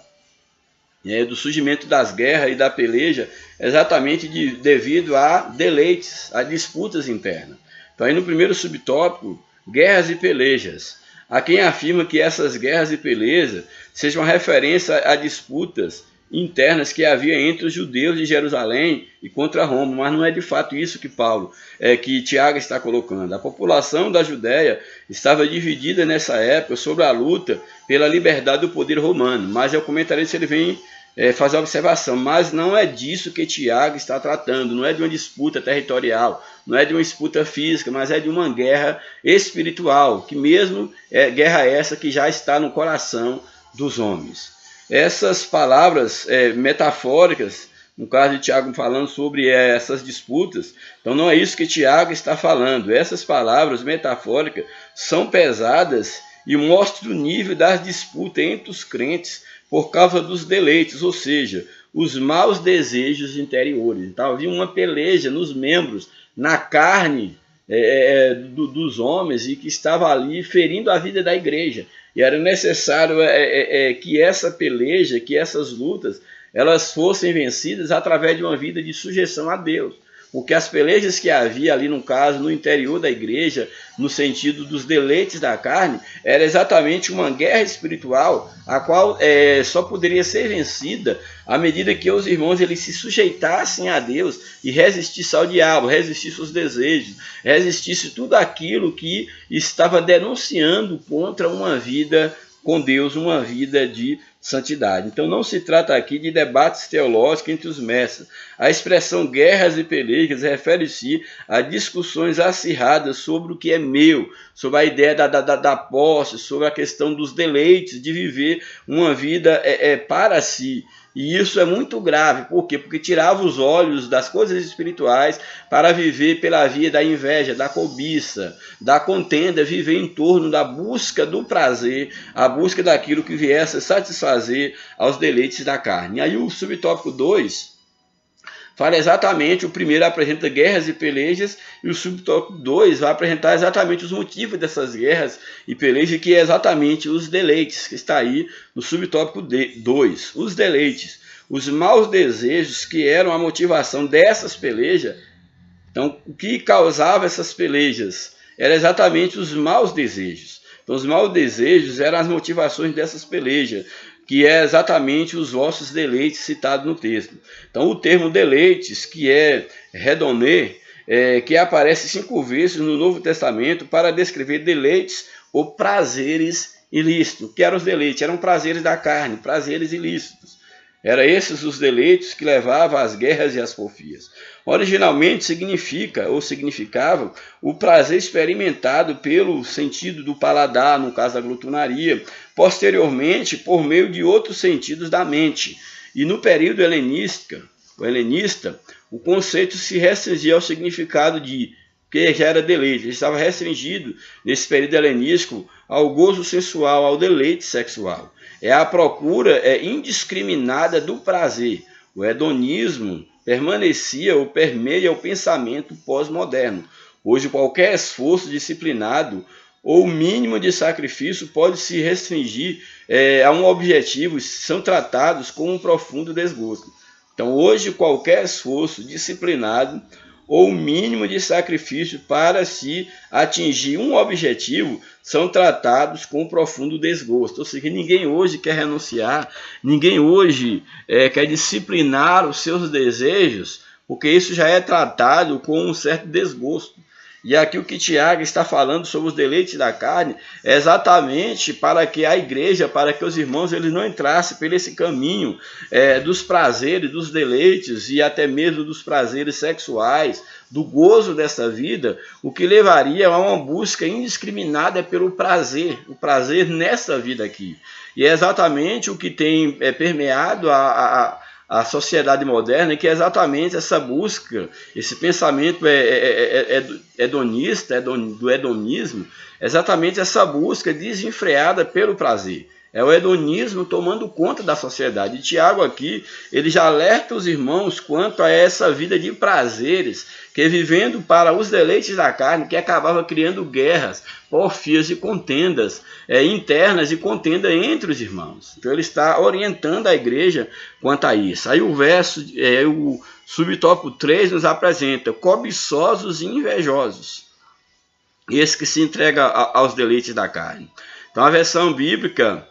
do surgimento das guerras e da peleja, exatamente devido a deleites, a disputas internas. Então aí no primeiro subtópico, guerras e pelejas. Há quem afirma que essas guerras e pelejas sejam uma referência a disputas internas que havia entre os judeus de Jerusalém e contra Roma, mas não é de fato isso que Tiago está colocando. A população da Judéia estava dividida nessa época sobre a luta pela liberdade do poder romano, mas o comentarista ele vem fazer a observação, mas não é disso que Tiago está tratando, não é de uma disputa territorial, não é de uma disputa física, mas é de uma guerra espiritual, que mesmo guerra essa que já está no coração dos homens. Essas palavras metafóricas, no caso de Tiago falando sobre essas disputas, então não é isso que Tiago está falando. Essas palavras metafóricas são pesadas e mostram o nível das disputas entre os crentes por causa dos deleites, ou seja, os maus desejos interiores. Então havia uma peleja nos membros, na carne dos homens, e que estava ali ferindo a vida da igreja. E era necessário que essa peleja, que essas lutas, elas fossem vencidas através de uma vida de sujeição a Deus. Porque as pelejas que havia ali, no caso, no interior da igreja, no sentido dos deleites da carne, era exatamente uma guerra espiritual, a qual só poderia ser vencida à medida que os irmãos eles se sujeitassem a Deus e resistissem ao diabo, resistissem aos desejos, resistissem tudo aquilo que estava denunciando contra uma vida com Deus, uma vida de santidade. Então não se trata aqui de debates teológicos entre os mestres. A expressão guerras e pelejas refere-se a discussões acirradas sobre o que é meu, sobre a ideia da posse, sobre a questão dos deleites, de viver uma vida para si. E isso é muito grave. Por quê? Porque tirava os olhos das coisas espirituais para viver pela via da inveja, da cobiça, da contenda, viver em torno da busca do prazer, a busca daquilo que viesse a satisfazer aos deleites da carne. E aí o subtópico 2 fala exatamente, o primeiro apresenta guerras e pelejas, e o subtópico 2 vai apresentar exatamente os motivos dessas guerras e pelejas, que é exatamente os deleites, que está aí no subtópico 2. Os deleites, os maus desejos que eram a motivação dessas pelejas. Então, o que causava essas pelejas? Era exatamente os maus desejos. Então, os maus desejos eram as motivações dessas pelejas, que é exatamente os vossos deleites citados no texto. Então, o termo deleites, que é redonê, que aparece 5 vezes no Novo Testamento para descrever deleites ou prazeres ilícitos. O que eram os deleites? Eram prazeres da carne, prazeres ilícitos. Eram esses os deleites que levavam às guerras e às porfias. Originalmente significava o prazer experimentado pelo sentido do paladar, no caso da glutonaria, posteriormente por meio de outros sentidos da mente. E no período helenista, o conceito se restringia ao significado de que já era deleite. Ele estava restringido nesse período helenístico ao gozo sensual, ao deleite sexual. É a procura indiscriminada do prazer, O hedonismo permanecia ou permeia o pensamento pós-moderno. Hoje, qualquer esforço disciplinado ou mínimo de sacrifício pode se restringir a um objetivo, são tratados com um profundo desgosto. Então, hoje, qualquer esforço disciplinado ou mínimo de sacrifício para se atingir um objetivo são tratados com profundo desgosto. Ou seja, ninguém hoje quer renunciar, ninguém hoje quer disciplinar os seus desejos, porque isso já é tratado com um certo desgosto. E aqui o que Tiago está falando sobre os deleites da carne é exatamente para que a igreja, para que os irmãos eles não entrassem por esse caminho dos prazeres, dos deleites e até mesmo dos prazeres sexuais, do gozo dessa vida, o que levaria a uma busca indiscriminada pelo prazer, o prazer nessa vida aqui. E é exatamente o que tem permeado a sociedade moderna, que é exatamente essa busca, esse pensamento hedonista, do hedonismo, exatamente essa busca desenfreada pelo prazer. É o hedonismo tomando conta da sociedade. E Tiago aqui, ele já alerta os irmãos quanto a essa vida de prazeres, que vivendo para os deleites da carne, que acabava criando guerras, porfias e contendas internas e contenda entre os irmãos. Então ele está orientando a igreja quanto a isso. Aí o o subtópico 3 nos apresenta cobiçosos e invejosos, esse que se entrega aos deleites da carne. Então a versão bíblica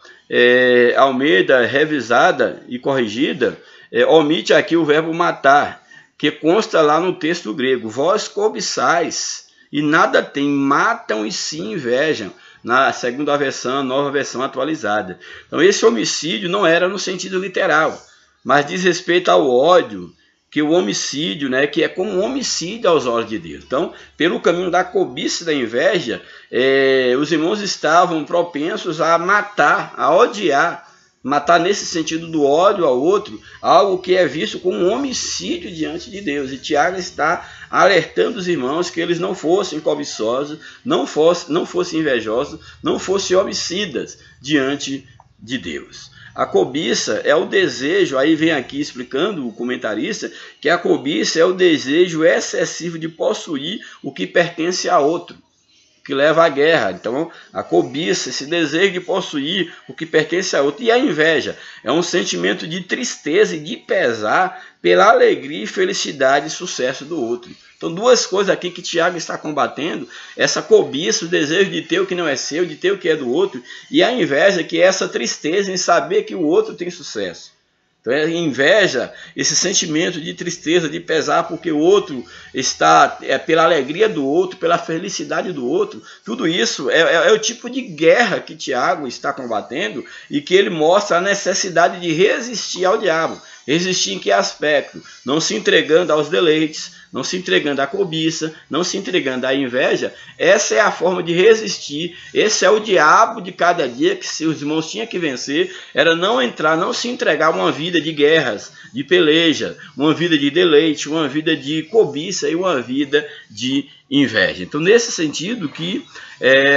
Almeida, revisada e corrigida, omite aqui o verbo matar, que consta lá no texto grego. Vós cobiçais e nada tem, matam e se invejam, na segunda versão, nova versão atualizada. Então esse homicídio não era no sentido literal, mas diz respeito ao ódio, que o homicídio, que é como um homicídio aos olhos de Deus. Então, pelo caminho da cobiça e da inveja, os irmãos estavam propensos a matar, a odiar, matar nesse sentido do ódio ao outro, algo que é visto como um homicídio diante de Deus. E Tiago está alertando os irmãos que eles não fossem cobiçosos, não fossem invejosos, não fossem homicidas diante de Deus. A cobiça é o desejo, aí vem aqui explicando o comentarista, que a cobiça é o desejo excessivo de possuir o que pertence a outro, que leva à guerra. Então, a cobiça, esse desejo de possuir o que pertence a outro. E a inveja é um sentimento de tristeza e de pesar pela alegria e felicidade e sucesso do outro. Então, duas coisas aqui que Tiago está combatendo: essa cobiça, o desejo de ter o que não é seu, de ter o que é do outro, e a inveja, que é essa tristeza em saber que o outro tem sucesso. Então, a inveja, esse sentimento de tristeza, de pesar porque o outro está, pela alegria do outro, pela felicidade do outro, tudo isso é o tipo de guerra que Tiago está combatendo e que ele mostra a necessidade de resistir ao diabo. Resistir em que aspecto? Não se entregando aos deleites, não se entregando à cobiça, não se entregando à inveja. Essa é a forma de resistir. Esse é o diabo de cada dia que os irmãos tinham que vencer. Era não entrar, não se entregar a uma vida de guerras, de peleja, uma vida de deleite, uma vida de cobiça e uma vida de inveja. Então, nesse sentido que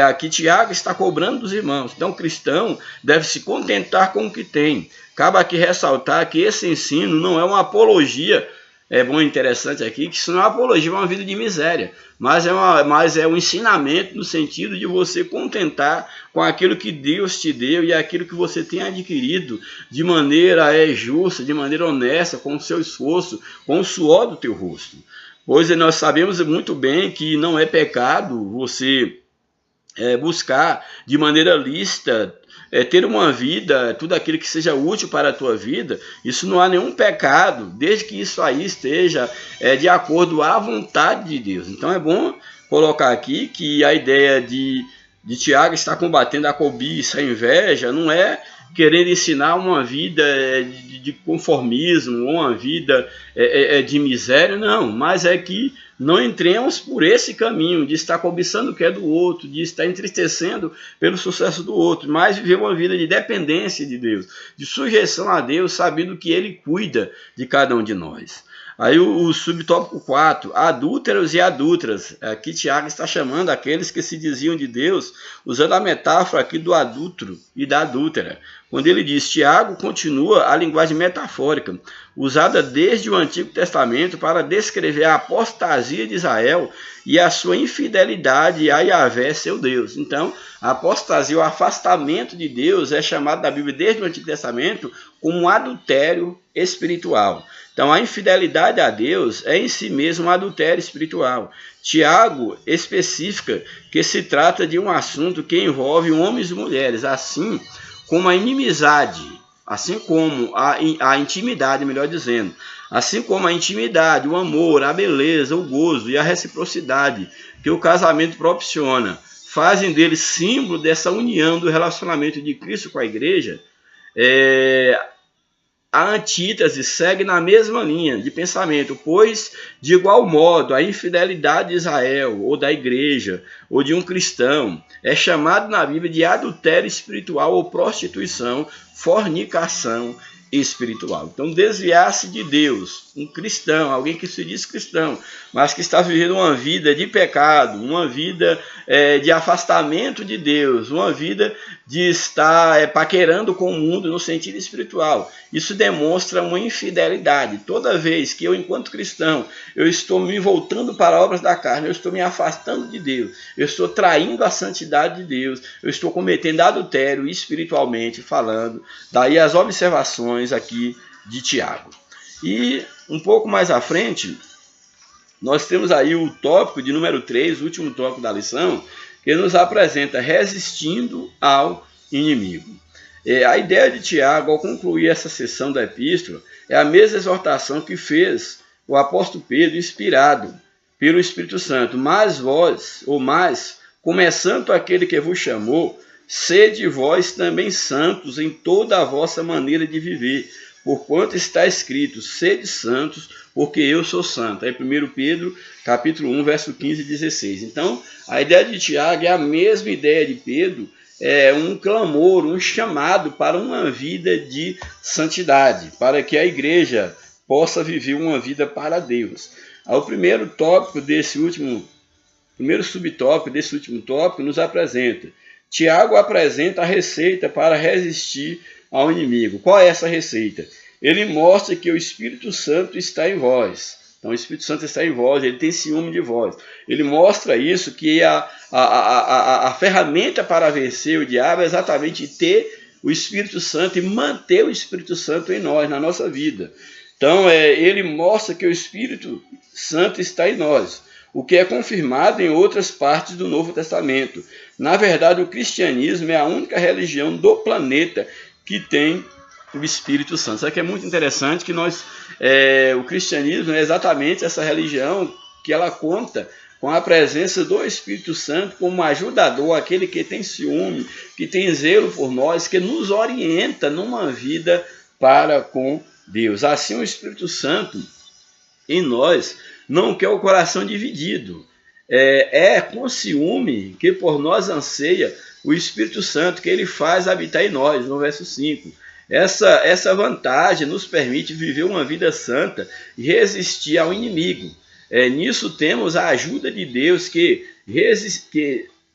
aqui Tiago está cobrando dos irmãos. Então, o cristão deve se contentar com o que tem. Cabe aqui ressaltar que esse ensino não é uma apologia, é bom e interessante aqui, que isso não é uma apologia, é uma vida de miséria, mas é um ensinamento no sentido de você contentar com aquilo que Deus te deu e aquilo que você tem adquirido de maneira justa, de maneira honesta, com o seu esforço, com o suor do teu rosto. Pois nós sabemos muito bem que não é pecado você buscar de maneira lícita ter uma vida, tudo aquilo que seja útil para a tua vida. Isso não há nenhum pecado, desde que isso aí esteja de acordo à vontade de Deus. Então é bom colocar aqui que a ideia de Tiago estar combatendo a cobiça, a inveja, não é querer ensinar uma vida de conformismo, uma vida de miséria, não, mas é que não entremos por esse caminho de estar cobiçando o que é do outro, de estar entristecendo pelo sucesso do outro, mas viver uma vida de dependência de Deus, de sujeição a Deus, sabendo que Ele cuida de cada um de nós. Aí o subtópico 4, adúlteros e adúlteras. Aqui Tiago está chamando aqueles que se diziam de Deus, usando a metáfora aqui do adúltero e da adúltera. quando ele diz: Tiago continua a linguagem metafórica, usada desde o Antigo Testamento para descrever a apostasia de Israel e a sua infidelidade a Yahvé, seu Deus. Então, a apostasia, o afastamento de Deus, é chamado na Bíblia desde o Antigo Testamento como um adultério espiritual. Então, a infidelidade a Deus é em si mesmo um adultério espiritual. Tiago especifica que se trata de um assunto que envolve homens e mulheres, assim como a inimizade, assim como a intimidade, melhor dizendo, assim como a intimidade, o amor, a beleza, o gozo e a reciprocidade que o casamento proporciona, fazem dele símbolo dessa união do relacionamento de Cristo com a igreja. A antítese segue na mesma linha de pensamento, pois, de igual modo, a infidelidade de Israel, ou da igreja, ou de um cristão, é chamado na Bíblia de adultério espiritual ou prostituição, fornicação espiritual. Então, desviar-se de Deus, um cristão, alguém que se diz cristão, mas que está vivendo uma vida de pecado, uma vida de afastamento de Deus, uma vida de estar paquerando com o mundo no sentido espiritual. Isso demonstra uma infidelidade. Toda vez que eu, enquanto cristão, eu estou me voltando para obras da carne, eu estou me afastando de Deus, eu estou traindo a santidade de Deus, eu estou cometendo adultério espiritualmente falando. Daí as observações aqui de Tiago. E um pouco mais à frente, nós temos aí o tópico de número 3, o último tópico da lição, que nos apresenta resistindo ao inimigo. A ideia de Tiago, ao concluir essa sessão da epístola, é a mesma exortação que fez o apóstolo Pedro, inspirado pelo Espírito Santo. Mas vós, ou mais, começando aquele que vos chamou, sede vós também santos em toda a vossa maneira de viver, porquanto está escrito: sede santos, porque eu sou santo. Aí 1 Pedro, capítulo 1, verso 15 e 16. Então, a ideia de Tiago é a mesma ideia de Pedro, é um clamor, um chamado para uma vida de santidade, para que a igreja possa viver uma vida para Deus. O primeiro tópico desse último, primeiro subtópico desse último tópico nos apresenta. Tiago apresenta a receita para resistir ao inimigo. Qual é essa receita? Ele mostra que o Espírito Santo está em vós. Então, o Espírito Santo está em vós, ele tem ciúme de vós. Ele mostra isso, que a ferramenta para vencer o diabo é exatamente ter o Espírito Santo e manter o Espírito Santo em nós, na nossa vida. Então, ele mostra que o Espírito Santo está em nós, o que é confirmado em outras partes do Novo Testamento. Na verdade, o cristianismo é a única religião do planeta que tem o Espírito Santo. Isso aqui é muito interessante, que o cristianismo é exatamente essa religião que ela conta com a presença do Espírito Santo como ajudador, aquele que tem ciúme, que tem zelo por nós, que nos orienta numa vida para com Deus. Assim, o Espírito Santo em nós não quer o coração dividido. É com ciúme que por nós anseia o Espírito Santo, que ele faz habitar em nós, no verso 5. Essa vantagem nos permite viver uma vida santa e resistir ao inimigo. Nisso temos a ajuda de Deus, que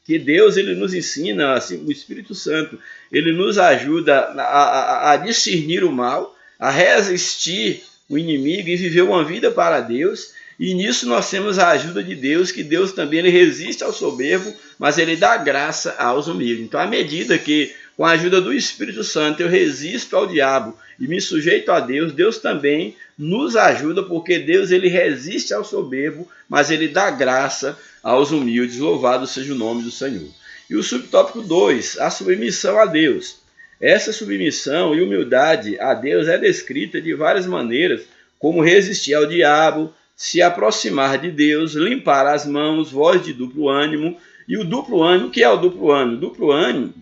Deus ele nos ensina, assim, o Espírito Santo, ele nos ajuda a discernir o mal, a resistir o inimigo e viver uma vida para Deus. E nisso nós temos a ajuda de Deus, que Deus também ele resiste ao soberbo, mas ele dá graça aos humildes. Então, à medida que, com a ajuda do Espírito Santo, eu resisto ao diabo e me sujeito a Deus, Deus também nos ajuda, porque Deus ele resiste ao soberbo, mas ele dá graça aos humildes. Louvado seja o nome do Senhor. E o subtópico 2, a submissão a Deus. Essa submissão e humildade a Deus é descrita de várias maneiras, como resistir ao diabo, se aproximar de Deus, limpar as mãos, voz de duplo ânimo. E o duplo ânimo, que é o duplo ânimo? Duplo ânimo,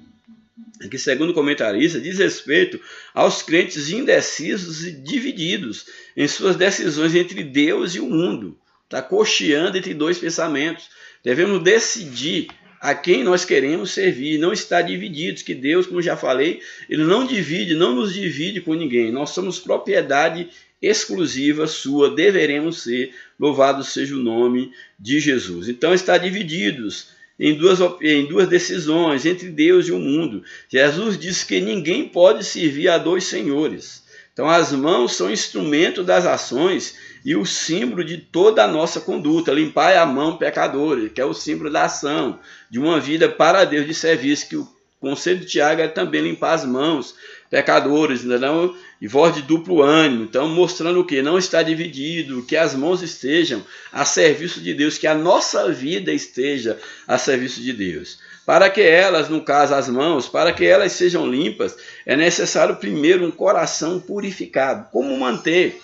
que segundo o comentarista, diz respeito aos crentes indecisos e divididos em suas decisões entre Deus e o mundo. Está cocheando entre dois pensamentos. Devemos decidir a quem nós queremos servir, não estar divididos, que Deus, como já falei, ele não divide, não nos divide com ninguém. Nós somos propriedade exclusiva sua, deveremos ser. Louvado seja o nome de Jesus. Então, estar divididos em duas decisões, entre Deus e o mundo. Jesus disse que ninguém pode servir a dois senhores. Então as mãos são instrumento das ações e o símbolo de toda a nossa conduta. Limpai a mão, pecadores, que é o símbolo da ação, de uma vida para Deus de serviço, que o conselho de Tiago é também limpar as mãos, pecadores, não? E voz de duplo ânimo, então mostrando o que? Não está dividido, que as mãos estejam a serviço de Deus, que a nossa vida esteja a serviço de Deus. Para que elas, no caso as mãos, para que elas sejam limpas, é necessário primeiro um coração purificado. Como manter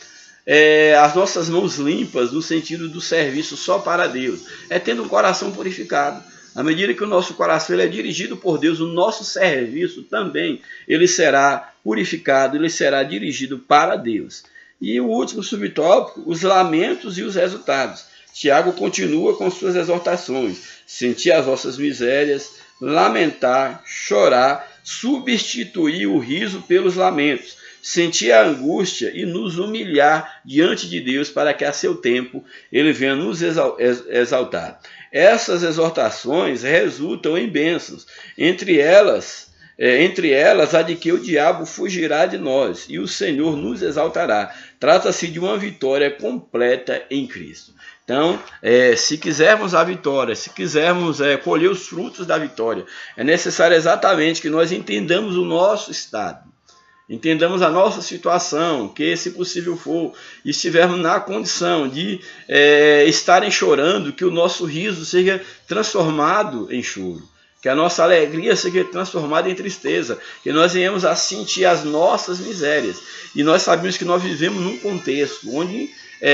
as nossas mãos limpas no sentido do serviço só para Deus? É tendo um coração purificado. À medida que o nosso coração ele é dirigido por Deus, o nosso serviço também ele será purificado, ele será dirigido para Deus. E o último subtópico, os lamentos e os resultados. Tiago continua com suas exortações: sentir as vossas misérias, lamentar, chorar, substituir o riso pelos lamentos, sentir a angústia e nos humilhar diante de Deus para que a seu tempo ele venha nos exaltar. Essas exortações resultam em bênçãos, entre elas a de que o diabo fugirá de nós e o Senhor nos exaltará. Trata-se de uma vitória completa em Cristo. Então, se quisermos a vitória, se quisermos colher os frutos da vitória, é necessário exatamente que nós entendamos o nosso estado. Entendamos a nossa situação, que se possível for, estivermos na condição de estarem chorando, que o nosso riso seja transformado em choro, que a nossa alegria seja transformada em tristeza, que nós venhamos a sentir as nossas misérias. E nós sabemos que nós vivemos num contexto onde,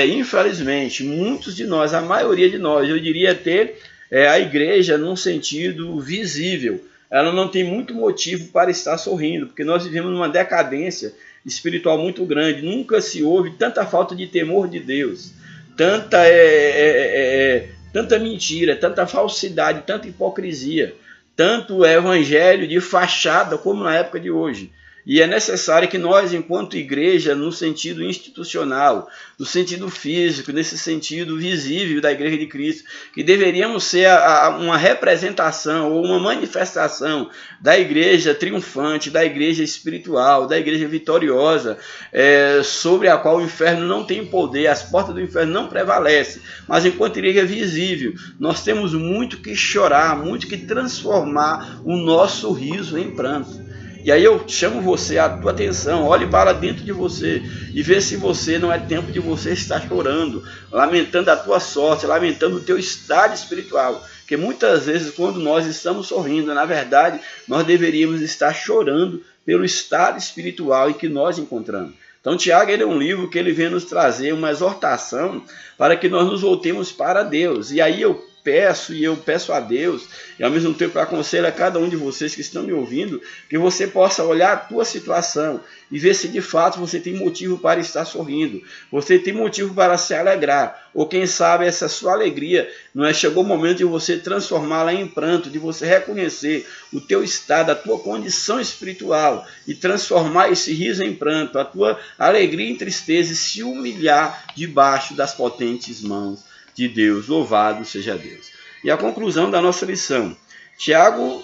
infelizmente, muitos de nós, a maioria de nós, eu diria até a igreja num sentido visível, ela não tem muito motivo para estar sorrindo, porque nós vivemos numa decadência espiritual muito grande. Nunca se houve tanta falta de temor de Deus, tanta mentira, tanta falsidade, tanta hipocrisia, tanto evangelho de fachada como na época de hoje. E é necessário que nós, enquanto igreja, no sentido institucional, no sentido físico, nesse sentido visível da Igreja de Cristo, que deveríamos ser uma representação ou uma manifestação da igreja triunfante, da igreja espiritual, da igreja vitoriosa, sobre a qual o inferno não tem poder, as portas do inferno não prevalecem. Mas enquanto igreja visível, nós temos muito que chorar, muito que transformar o nosso riso em pranto. E aí eu chamo você, a tua atenção, olhe para dentro de você e vê se você não é tempo de você estar chorando, lamentando a tua sorte, lamentando o teu estado espiritual. Porque muitas vezes quando nós estamos sorrindo, na verdade, nós deveríamos estar chorando pelo estado espiritual em que nós encontramos. Então Tiago ele é um livro que ele vem nos trazer uma exortação para que nós nos voltemos para Deus. E aí eu peço a Deus, e ao mesmo tempo aconselho a cada um de vocês que estão me ouvindo, que você possa olhar a tua situação e ver se de fato você tem motivo para estar sorrindo, você tem motivo para se alegrar, ou quem sabe essa sua alegria chegou o momento de você transformá-la em pranto, de você reconhecer o teu estado, a tua condição espiritual e transformar esse riso em pranto, a tua alegria em tristeza e se humilhar debaixo das potentes mãos de Deus. Louvado seja Deus. E a conclusão da nossa lição. Tiago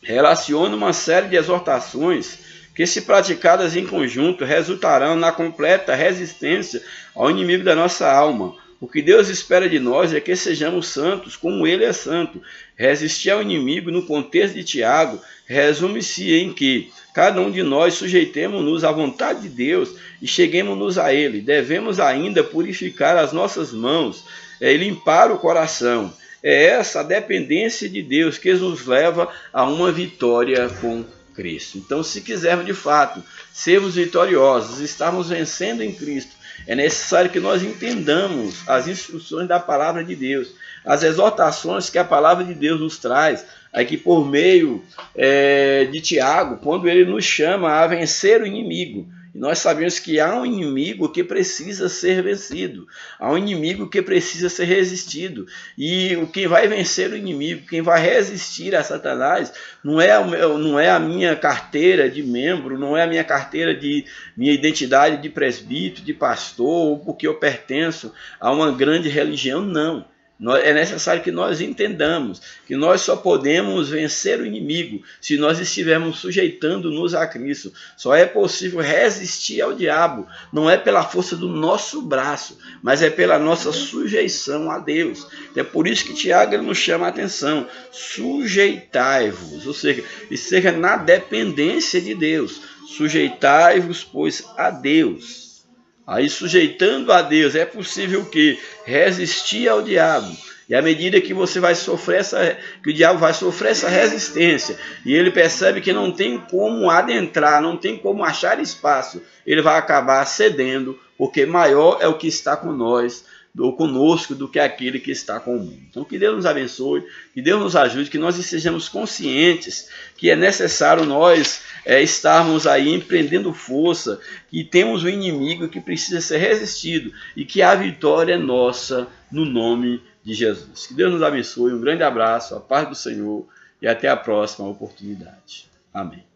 relaciona uma série de exortações que, se praticadas em conjunto, resultarão na completa resistência ao inimigo da nossa alma. O que Deus espera de nós é que sejamos santos como Ele é santo. Resistir ao inimigo, no contexto de Tiago, resume-se em que cada um de nós sujeitemos-nos à vontade de Deus e cheguemos-nos a Ele. Devemos ainda purificar as nossas mãos e limpar o coração. É essa a dependência de Deus que nos leva a uma vitória com Cristo. Então, se quisermos de fato sermos vitoriosos, estarmos vencendo em Cristo, é necessário que nós entendamos as instruções da palavra de Deus, as exortações que a palavra de Deus nos traz, aqui por meio de Tiago, quando ele nos chama a vencer o inimigo. E nós sabemos que há um inimigo que precisa ser vencido, há um inimigo que precisa ser resistido. E quem vai vencer o inimigo, quem vai resistir a Satanás, não é a minha carteira de membro, não é a minha carteira de minha identidade de presbítero, de pastor, ou porque eu pertenço a uma grande religião, não. É necessário que nós entendamos que nós só podemos vencer o inimigo se nós estivermos sujeitando-nos a Cristo. Só é possível resistir ao diabo, não é pela força do nosso braço, mas é pela nossa sujeição a Deus. É por isso que Tiago nos chama a atenção: sujeitai-vos, ou seja, esteja na dependência de Deus. Sujeitai-vos, pois, a Deus. Aí, sujeitando a Deus, é possível que resistir ao diabo. E à medida que você vai sofrer que o diabo vai sofrer essa resistência, e ele percebe que não tem como adentrar, não tem como achar espaço, ele vai acabar cedendo, porque maior é o que está com nós, ou conosco, do que aquele que está com o mundo. Então, que Deus nos abençoe, que Deus nos ajude, que nós estejamos conscientes que é necessário nós estarmos aí empreendendo força, que temos um inimigo que precisa ser resistido e que a vitória é nossa no nome de Jesus. Que Deus nos abençoe, um grande abraço, a paz do Senhor e até a próxima oportunidade. Amém.